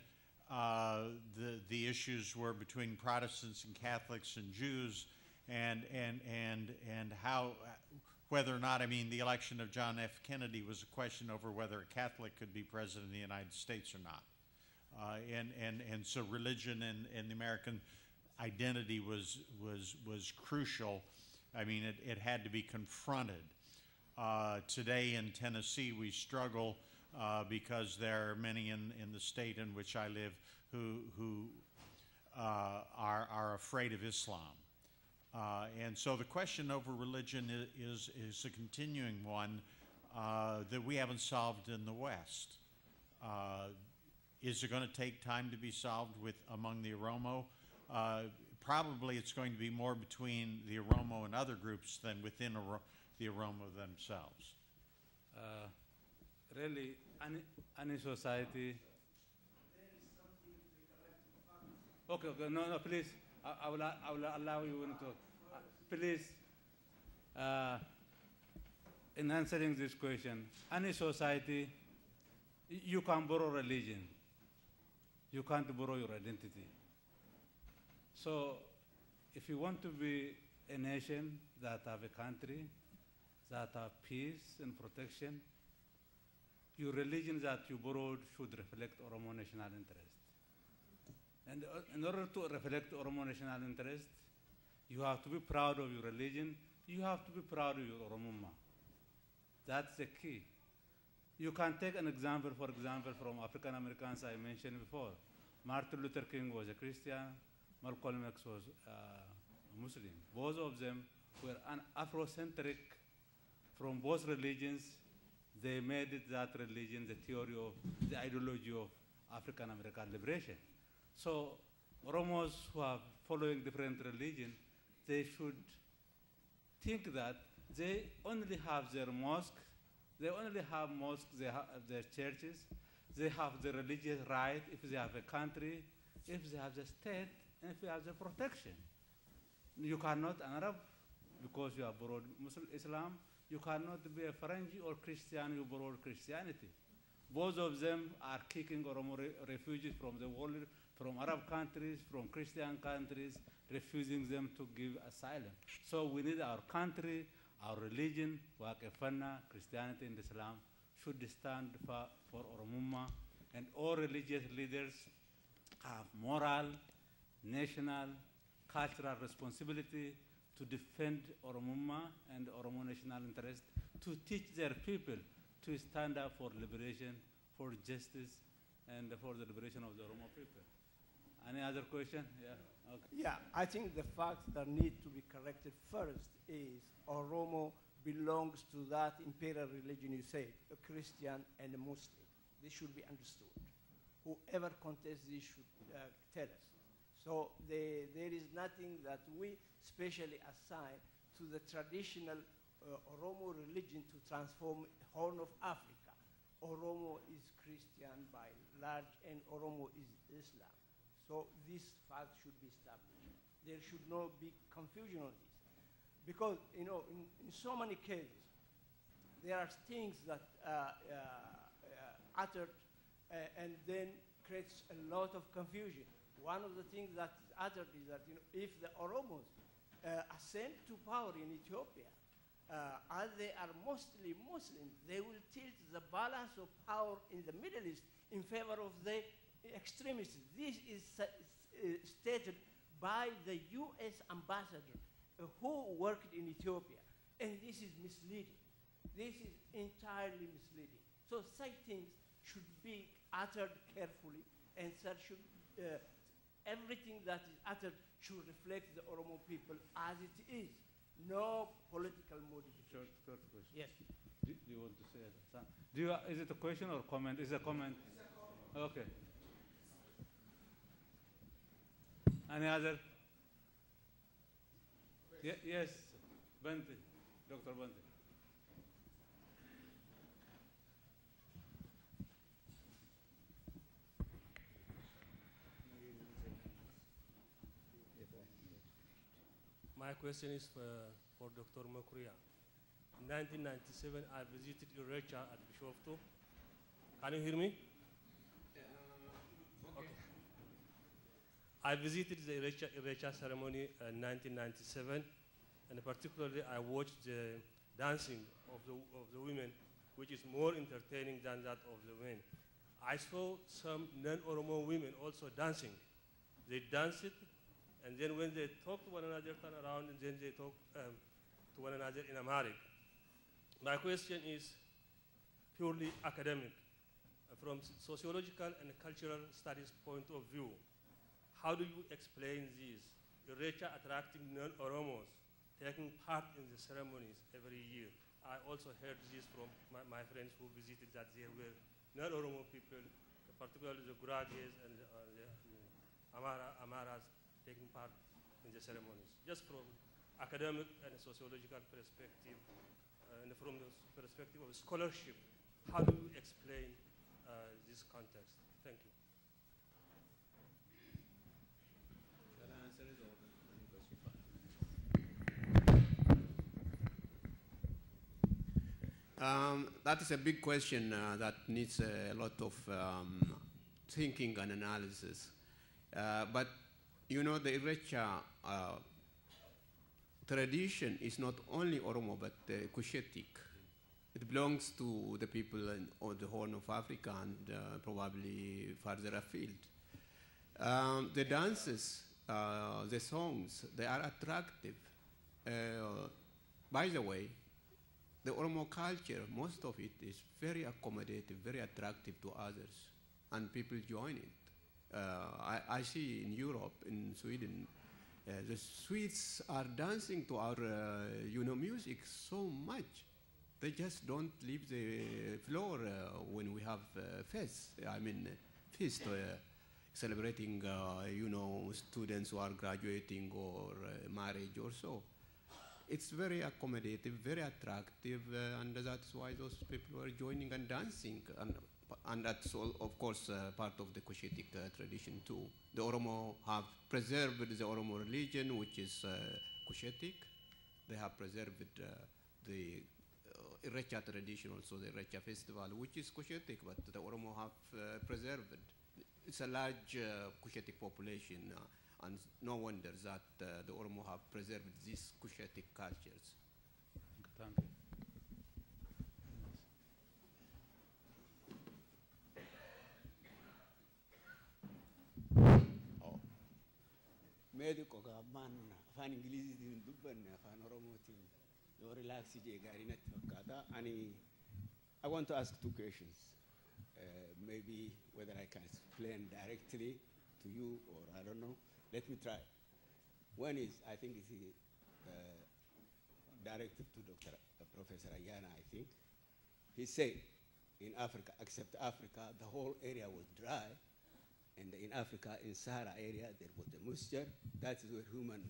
the issues were between Protestants and Catholics and Jews, and how, whether or not, I mean, the election of John F. Kennedy was a question over whether a Catholic could be president of the United States or not. And so religion and the American identity was crucial. I mean, it had to be confronted. Today in Tennessee, we struggle because there are many in the state in which I live who are afraid of Islam. And so the question over religion is a continuing one that we haven't solved in the West. Is it going to take time to be solved among the Oromo? Probably it's going to be more between the Oromo and other groups than within the Oromo themselves. Really, any society. Okay, no, please. I will allow you to talk. Please, in answering this question, any society, you can borrow religion you can't borrow your identity. So if you want to be a nation that have a country, that have peace and protection, your religion that you borrowed should reflect Oromo national interest. And in order to reflect Oromo national interest, you have to be proud of your religion, you have to be proud of your Oromoma. That's the key. You can take an example, for example, from African Americans I mentioned before. Martin Luther King was a Christian, Malcolm X was a Muslim. Both of them were Afrocentric from both religions. They made it that religion the theory of the ideology of African American liberation. So Oromos who are following different religions, they should think that they only have their mosque, they only have mosques, they have their churches, they have the religious right if they have a country, if they have the state, and if they have the protection. You cannot, an Arab, because you have borrowed Muslim Islam, you cannot be a French or Christian, you borrowed Christianity. Both of them are kicking Oromo refugees from the world, from Arab countries, from Christian countries, refusing them to give asylum. So we need our country, our religion, Wakefana, Christianity and Islam, should stand for Oromuma, and all religious leaders have moral, national, cultural responsibility to defend Oromuma and Oromo national interest, to teach their people to stand up for liberation, for justice, and for the liberation of the Oromo people. Any other question? Yeah. Okay. Yeah, I think the fact that need to be corrected first is Oromo belongs to that imperial religion you said, a Christian and a Muslim. This should be understood. Whoever contests this should tell us. So there is nothing that we specially assign to the traditional Oromo religion to transform Horn of Africa. Oromo is Christian by large and Oromo is Islam. So this fact should be established. There should not be confusion on this. Because, you know, in so many cases, there are things that uttered and then creates a lot of confusion. One of the things that is uttered is that, you know, if the Oromos ascend to power in Ethiopia, as they are mostly Muslim, they will tilt the balance of power in the Middle East in favor of the extremists. This is stated by the US ambassador who worked in Ethiopia, and this is misleading. This is entirely misleading. So such things should be uttered carefully, and should, everything that is uttered should reflect the Oromo people as it is. No political modification. Short question. Yes. Do you want to say something? Is it a question or comment? Is it a comment? It's a comment. Okay. Any other? Yes, Bante, Dr. Bante. My question is for Dr. Makuria. In 1997, I visited Irecha at Bishoftu. Can you hear me? Okay. I visited the Irecha ceremony in 1997, and particularly I watched the dancing of the women, which is more entertaining than that of the men. I saw some non-Oromo women also dancing. They danced, and then when they talk to one another, turn around, and then they talk to one another in Amharic. My question is purely academic. From sociological and cultural studies point of view, how do you explain this? Irecha attracting non-Oromos, taking part in the ceremonies every year. I also heard this from my friends who visited, that there were non-Oromo people, particularly the Gurages and the Amaras, taking part in the ceremonies. Just from academic and sociological perspective, and from the perspective of scholarship, how do you explain this context? Thank you. Shall I answer it or That is a big question that needs a lot of thinking and analysis. But you know, the Irrecha tradition is not only Oromo, but Cushitic. It belongs to the people on the Horn of Africa and probably further afield. The dances, the songs, they are attractive. By the way, the Oromo culture, most of it is very accommodative, very attractive to others, and people join it. I see in Europe, in Sweden, the Swedes are dancing to our, music so much. They just don't leave the floor when we have feast. Feast celebrating, students who are graduating or marriage or so. It's very accommodative, very attractive, and that's why those people were joining and dancing. And that's all, of course, part of the Cushitic tradition too. The Oromo have preserved the Oromo religion, which is Cushitic. They have preserved the Irrecha tradition, also the Irrecha festival, which is Cushitic, but the Oromo have preserved. It's a large Cushitic population, and no wonder that the Oromo have preserved these Cushitic cultures. Thank you. Medico man afaan Ingiliziitiin dubbanne afaan Oromootiin yoo relaxi jee gaarii natti fakkaata. I want to ask two questions. Maybe whether I can explain directly to you or I don't know. Let me try. One is, I think it's directed to Professor Ayana, I think. He said, in Africa, except Africa, the whole area was dry. And in Africa, in Sahara area, there was the moisture. That is where human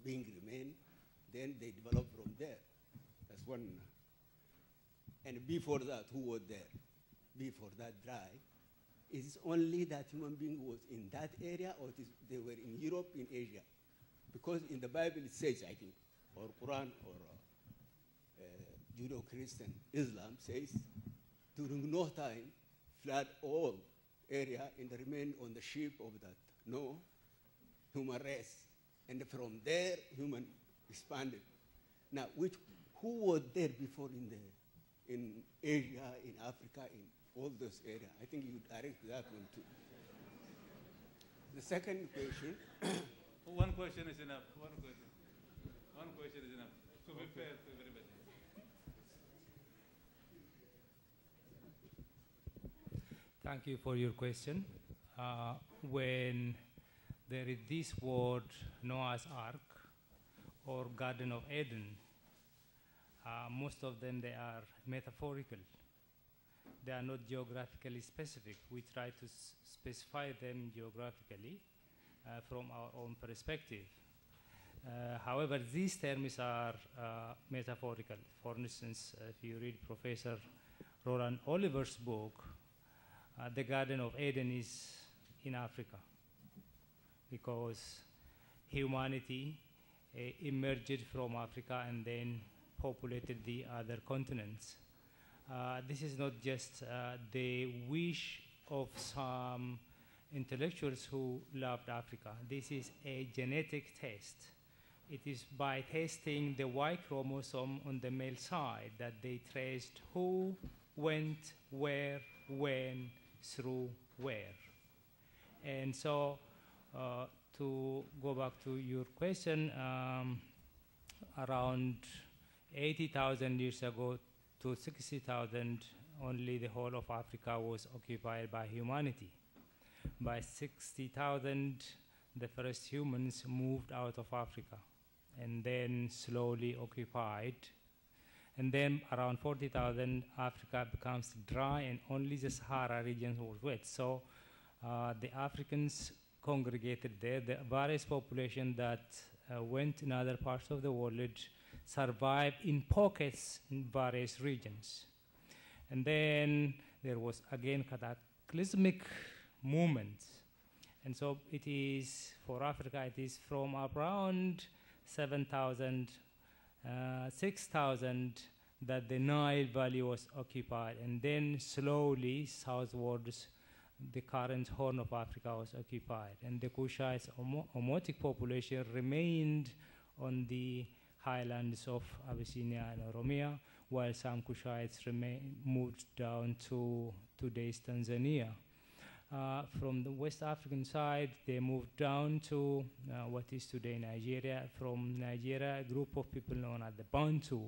beings remain. Then they developed from there. That's one. And before that, who was there? Before that dry, is it only that human being was in that area, or they were in Europe, in Asia? Because in the Bible it says, I think, or Quran, or Judeo-Christian Islam says, during no time, flood all area and remain on the ship of that human race. And from there, human expanded. Now, who was there before in Asia, in Africa, in all those areas? I think you direct that one too. The second question. One question is enough. One question is enough. To be fair to everybody. Thank you for your question. When there is this word Noah's Ark or Garden of Eden, most of them, they are metaphorical. They are not geographically specific. We try to specify them geographically from our own perspective. However, these terms are metaphorical. For instance, if you read Professor Roland Oliver's book, the Garden of Eden is in Africa because humanity emerged from Africa and then populated the other continents. This is not just the wish of some intellectuals who loved Africa. This is a genetic test. It is by testing the Y chromosome on the male side that they traced who went where, when, through where. And so to go back to your question, around 80,000 years ago to 60,000, only the whole of Africa was occupied by humanity. By 60,000, the first humans moved out of Africa and then slowly occupied. And then around 40,000, Africa becomes dry and only the Sahara region was wet. So the Africans congregated there. The various population that went in other parts of the world survived in pockets in various regions. And then there was again cataclysmic movement. And so it is, for Africa, it is from around 7,000, 6,000 that the Nile Valley was occupied, and then slowly southwards the current Horn of Africa was occupied, and the Kushites Omotic population remained on the highlands of Abyssinia and Oromia, while some Kushites moved down to today's Tanzania. From the West African side, they moved down to what is today Nigeria. From Nigeria, a group of people known as the Bantu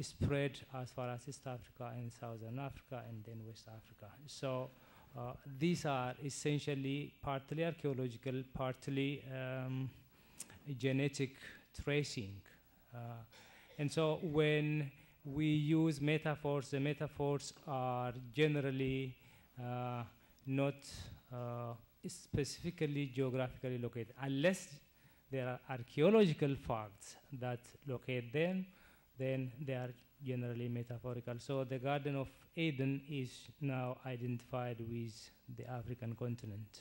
spread as far as East Africa and Southern Africa and then West Africa. So these are essentially partly archaeological, partly genetic tracing. And so when we use metaphors, the metaphors are generally not specifically geographically located. Unless there are archaeological facts that locate them, then they are generally metaphorical. So the Garden of Eden is now identified with the African continent.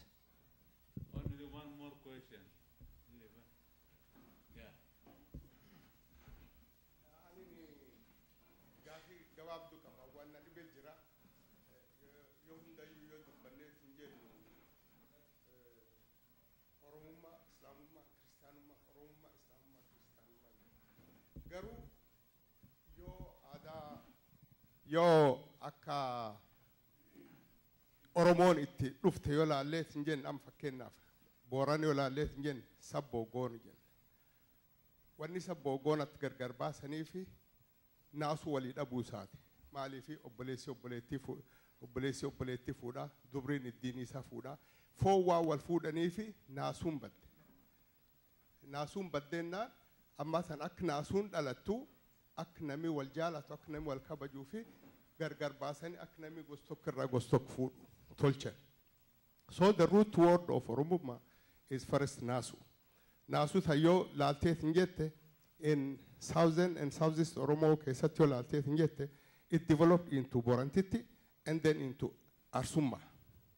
Only one more question. Yeah. Yo akka Oromoon itti dhufte yoo laallee hin jenne amma fakkeenyaaf Booran yoo laallee hin jenne Sabboogoon jenne. Wanni Sabboogoonatti gargar baasanii fi naasu walii dhabuu isaati. Maaliif obboleessi obboleettii fuudhaa, dubriin iddiin isaa fuudhaa, foon waa wal fuudhanii fi naasuun badde. Naasuun baddeennaan amma san akka naasuun dhalattu akka namni wal jaalatu akka namni wal kabajuu fi gargar baasanii akka namni gostokk irraa gostokk fuudhu tolchan. So the root word of Oromummaa is first Nasu. Nasu tayyoo laaltee hin jette in southern and southeast Oromoo keessatti yoo laaltee hin jette it developed into Borantiti and then into Arsumma.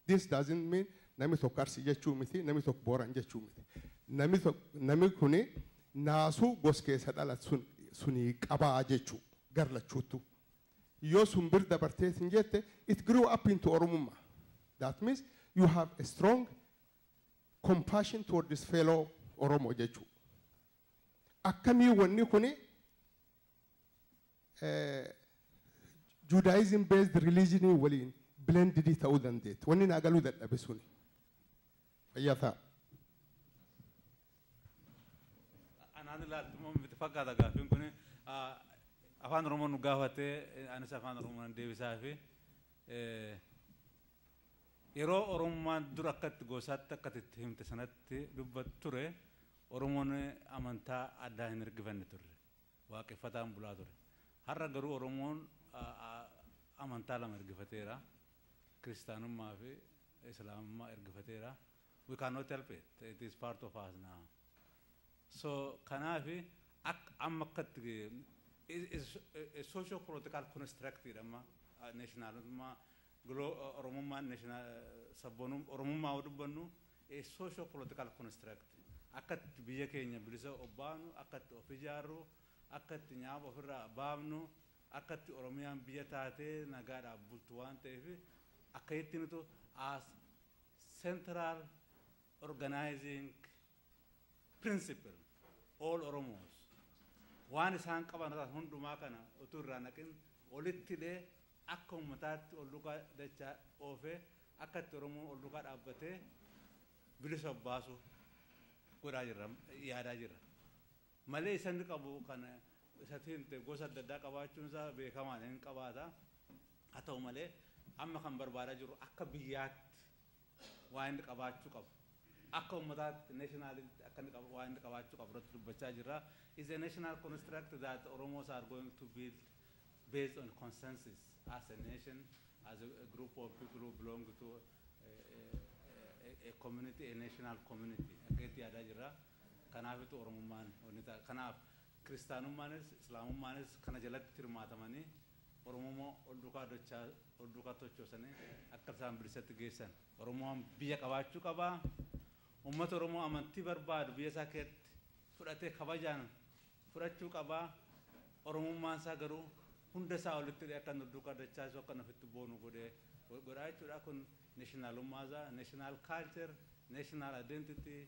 This doesn't mean namni tokko Arsi jechuu miti, namni tokko Boran jechuu miti. Namni kuni Naasu gos keessa dhalatu suni qabaa jechuu garlachuutu. Yoo sun bir dabartee hin jette it grew up into Oromummaa. That means you have a strong compassion toward this fellow Oromo jechuu. Akkamii wanni kuni Judaism based religion waliin blended ta'uu dandeetti. Wanni naa galuu dadhabe suni. Fayyataa. Anaan ilaaltumoo miti fakkaata gaaffiin kuni afaan Oromoo nu gaafatee anis afaan Oromoo deebisaa fi yeroo Oromummaan dura akkatti gosaatti akkatti himte sanatti dubbat ture Oromoon amantaa addaa hin ergifanne ture. Waaqeffataan bulaa ture. Har'a garuu Oromoon amantaa lama ergifateera. Kiristaanummaa fi Islaamummaa ergifateera. We cannot help it. It is part of us now. So kanaafi amma akkatti is a socio-political construct amma nationalism Oromummaa national sabboonum Oromummaa dubbannu a socio-political construct. Akkatti biyya keenya bilisa obbaanu, akkatti of ijaarru, akkatti nyaaba ofirraa baafnu, akkatti Oromiyaan biyya taatee nagaadhaaf bultu waan ta'eef akka ittiinitu as central organizing principle all Oromos. Waan isaan qaban hundumaa kana utuu irraa naqin olitti dhee akka uummataatti ol duukaa dachaa oofee akkatti Oromoo ol duukaa dhaabbatee bilisa obbaasu godhaa jirra yaadaa jirra. Malee isaan qabu kana isatiin gosa adda addaa qabaachuun isaa beekamaan hin qabaata. Haa ta'u malee amma kan barbaadaa jiru akka biyyaatti waa inni qabaachuu qabu. Akka uummataatti nationalitti akka waa inni qabaachuu qabu irratti dubbachaa jirra. Is a national construct that Oromos are going to build based on consensus as a nation, as a group of people who belong to a community, a national community. Akkatti yaadaa jirra. Kanaafitu Oromummaan onita kanaaf Kiristaanummaanis Islaamummaanis kana jalatti hirmaatamanii Oromoo ol duukaa tochoosanii akka isaan bilisatti geessan. Oromoon biyya qabaachuu qabaa. Uummata Oromoo amantii barbaadu biyya isaa keessatti fudhatee kabajaan fudhachuu qabaa. Oromummaan isaa garuu hunda isaa olitti akka nu duukaa dachaasu akka nafitti boonu godhee godhaa jechuudha kun nationalummaa national culture national identity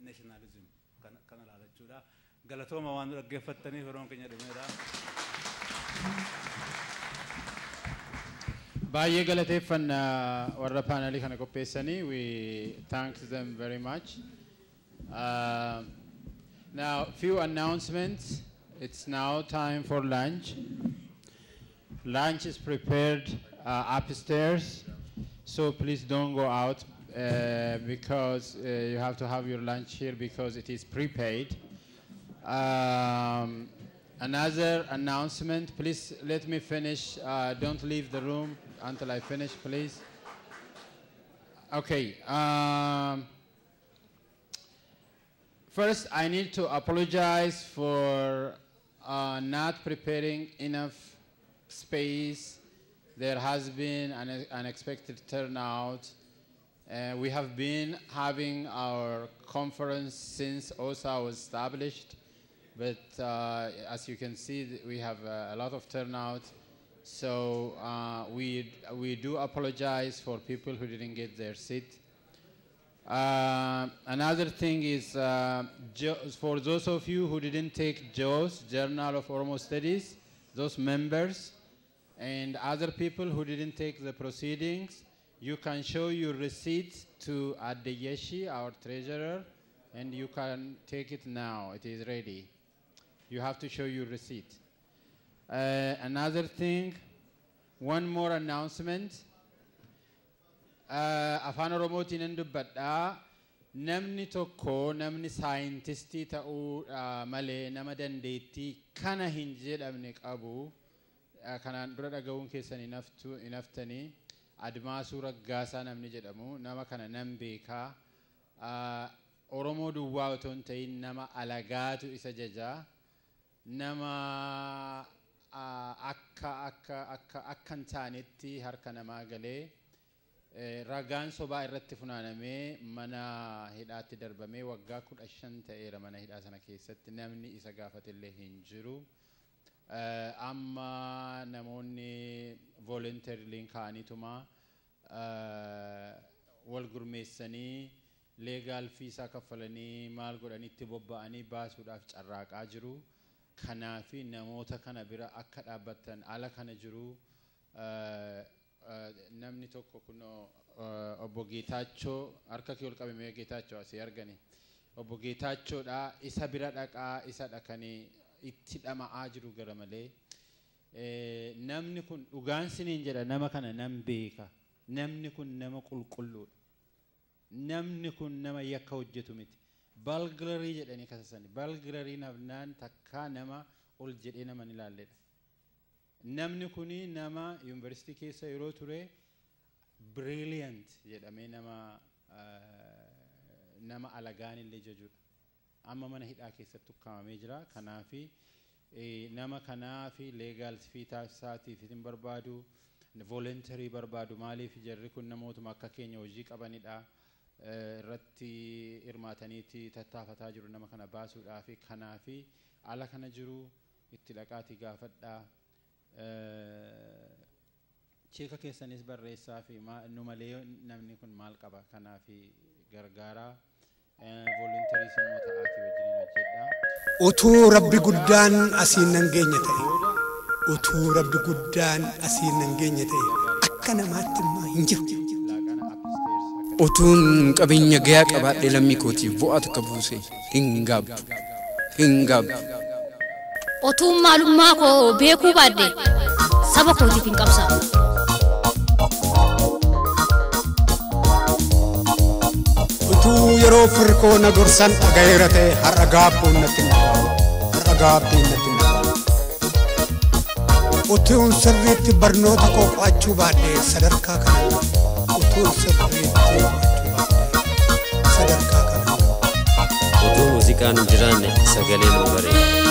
nationalism kana ilaala jechuudha galatooma waan dhaggeeffattaniif yeroon keenya dhumeera. Baay'ee galateeffanna warra paanelii kana qopheessanii. We thank them very much. Now, few announcements. It's now time for lunch. Lunch is prepared upstairs, so please don't go out because you have to have your lunch here because it is prepaid. Another announcement, please let me finish. Don't leave the room until I finish, please. Okay. First, I need to apologize for not preparing enough space. There has been an unexpected turnout. We have been having our conference since OSA was established, but as you can see, we have a lot of turnout. So we do apologize for people who didn't get their seat. Another thing is, for those of you who didn't take JOS, Journal of Oromo Studies, those members, and other people who didn't take the proceedings, you can show your receipt to Adeyeshi, our treasurer, and you can take it now. It is ready. You have to show your receipt. Another thing, one more announcement. Afaan Oromootiin hin dubbadhaa. Namni tokko namni saayintistii ta'uu malee nama dandeettii kana hin jedhamne qabu. Kanaan dura dhaga'uun keessan hin haftanii. Admaasuu Raggaasaa namni jedhamu nama kana nan beekaa. Oromoo duwwaa otoo hin ta'in nama alagaatu isa jajaa. Nama akka hin taanetti harka namaa galee. Ragaan sobaa irratti funaanamee mana hidhaatti darbamee waggaa 15 ta'eera mana hidhaa sana keessatti namni isa gaafatillee hin jiru. Amma namoonni voluntarily kaanituma wal gurmeessanii legal fees kaffalanii maal godhanitti bobba'anii baasuudhaaf carraaqaa jiru. Kanaafi namoota kana bira akka dhaabbatan ala kana jiru. Namni tokko kuno obbo Geetaachoo harka kee ol qabamee Geetaachoo asii argani. Obbo Geetaachoodha isa bira dhaqaa isa dhaqanii itti dhama'aa jiru gara malee. Namni kun dhugaan siniin jedha nama kana nan beeka. Namni kun nama qulqulluudha. Namni kun nama yakka hojjetu miti. Balgirarii jedhanii kasasani. Balgirarii nafnaan takkaa nama ol jedhee nama ni ilaalledha. Namni kuni nama university keessa yeroo ture brilliant jedhamee nama alagaan illee jajudha. Amma mana hidhaa keessatti ukkaamamee jira. Kanaafi nama kanaafi legal fee taasisaatiif hin barbaadu, voluntary barbaadu. Maaliif jarri kun namootuma akka keenya hojii qabanidha. Irratti hirmaataniiti tattaafataa jiru nama kana baasuudhaafi. Kanaafi ala kana jiru itti dhaqaatii gaafadhaa. Cheeka keessanis barreessaa fi nu malee namni kun maal qaba kanaafi gargaaraa voluntarii simmoo ta'aatii wajjin hojjedha. Utuu rabbi guddaan asiin nan geenye ta'e, utuu rabbi guddaan asiin nan geenye ta'e akka namaatti immoo hin jiru. Utuun qabeenya gayaa qabaadhee lammii kootiif bu'aa takka buuse hin gaabbu. Otuun maalummaa koo beekuu baadde saba kootiif hin qabsaa'u. Utuu yeroo firkoo na gorsan dhagayeera ta'e har'a gaabbuun natti naqamu. Utuun sirriitti barnoota koo qo'achuu baadde sadarkaa kana. Utuun sirriitti qo'achuu baadde sadarkaa kana. Utuu muuziqaan hin jiraanne sagaleen hin bareedu.